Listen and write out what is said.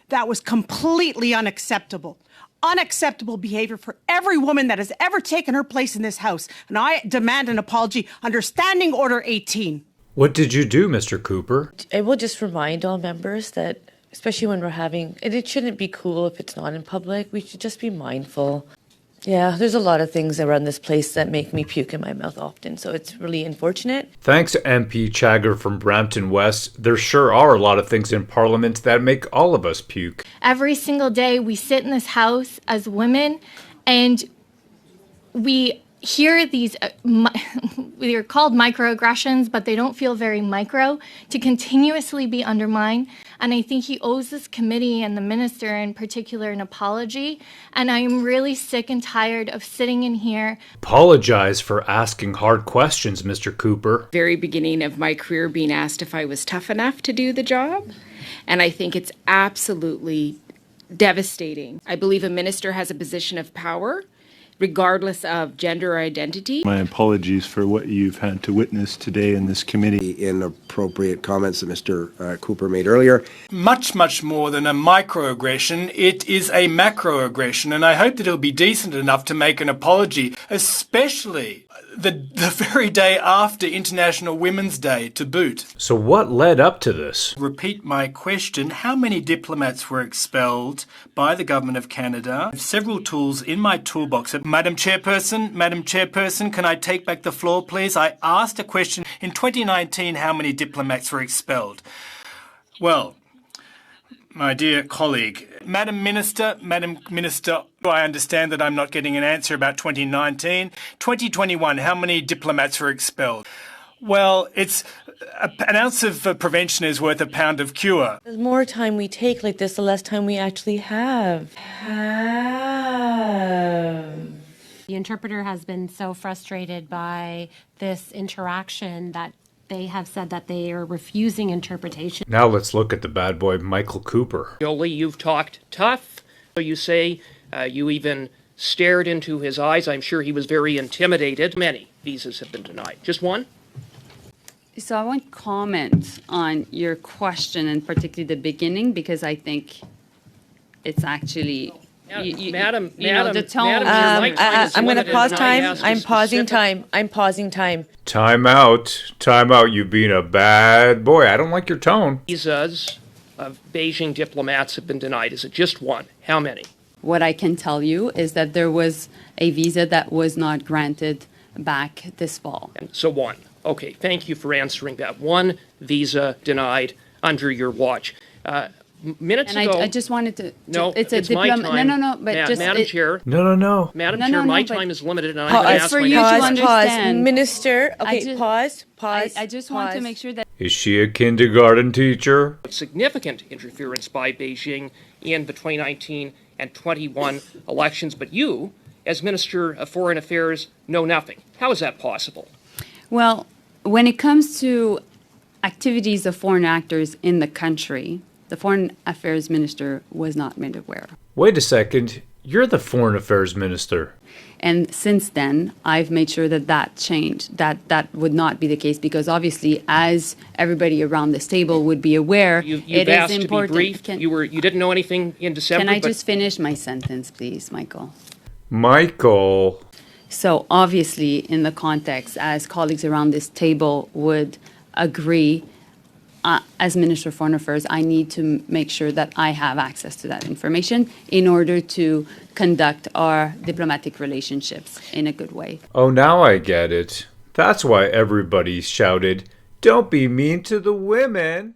That was completely unacceptable. Unacceptable behavior for every woman that has ever taken her place in this house. And I demand an apology under Standing Order 18. What did you do, Mr. Cooper? I will just remind all members that, especially when we're having, and it shouldn't be cool if it's not in public, we should just be mindful. Yeah, there's a lot of things around this place that make me puke in my mouth often, so it's really unfortunate. Thanks to MP Chagger from Brampton West, there sure are a lot of things in Parliament that make all of us puke. Every single day we sit in this house as women and we hear these, they're called microaggressions, but they don't feel very micro, to continuously be undermined. And I think he owes this committee and the minister in particular an apology. And I am really sick and tired of sitting in here. Apologize for asking hard questions, Mr. Cooper. Very beginning of my career being asked if I was tough enough to do the job. And I think it's absolutely devastating. I believe a minister has a position of power, regardless of gender or identity. My apologies for what you've had to witness today in this committee. Inappropriate comments that Mr. Cooper made earlier. Much more than a microaggression, it is a macroaggression, and I hope that he'll be decent enough to make an apology, especially the very day after International Women's Day to boot. So what led up to this? Repeat my question. How many diplomats were expelled by the Government of Canada? I have several tools in my toolbox. Madam Chairperson, can I take back the floor, please? I asked a question in 2019, how many diplomats were expelled? Well, my dear colleague, Madam Minister, I understand that I'm not getting an answer about 2019. 2021, how many diplomats were expelled? Well, it's an ounce of prevention is worth a pound of cure. The more time we take like this, the less time we actually have. The interpreter has been so frustrated by this interaction that they have said that they are refusing interpretation. Now let's look at the bad boy, Michael Cooper. Jolie, you've talked tough. You say you even stared into his eyes. I'm sure he was very intimidated. Many visas have been denied. Just one? So I want to comment on your question, and particularly the beginning, because I think it's actually... Madam, the tone. I'm going to pause time. I'm pausing time. Time out. You've been a bad boy. I don't like your tone. Visas of Beijing diplomats have been denied. Is it just one? How many? What I can tell you is that there was a visa that was not granted back this fall. So one. Okay, thank you for answering that. One visa denied under your watch. Minutes and ago, I just wanted to. No, it's my time. No. But just Madam Chair. No. Madam Chair, my time is limited, and I'm going to ask for my you to next understand. Pause, Minister. Okay, pause. I just want to make sure that. Is she a kindergarten teacher? Significant interference by Beijing in the 2019 and 21 elections, but you, as Minister of Foreign Affairs, know nothing. How is that possible? Well, when it comes to activities of foreign actors in the country, the Foreign Affairs Minister was not made aware. Wait a second. You're the Foreign Affairs Minister. And since then, I've made sure that changed, that would not be the case, because obviously, as everybody around this table would be aware, you've asked to be briefed. You didn't know anything in December. Can I just finish my sentence, please, Michael? Michael. So obviously, in the context, as colleagues around this table would agree, as Minister of Foreign Affairs, I need to make sure that I have access to that information in order to conduct our diplomatic relationships in a good way. Oh, now I get it. That's why everybody shouted, "Don't be mean to the women."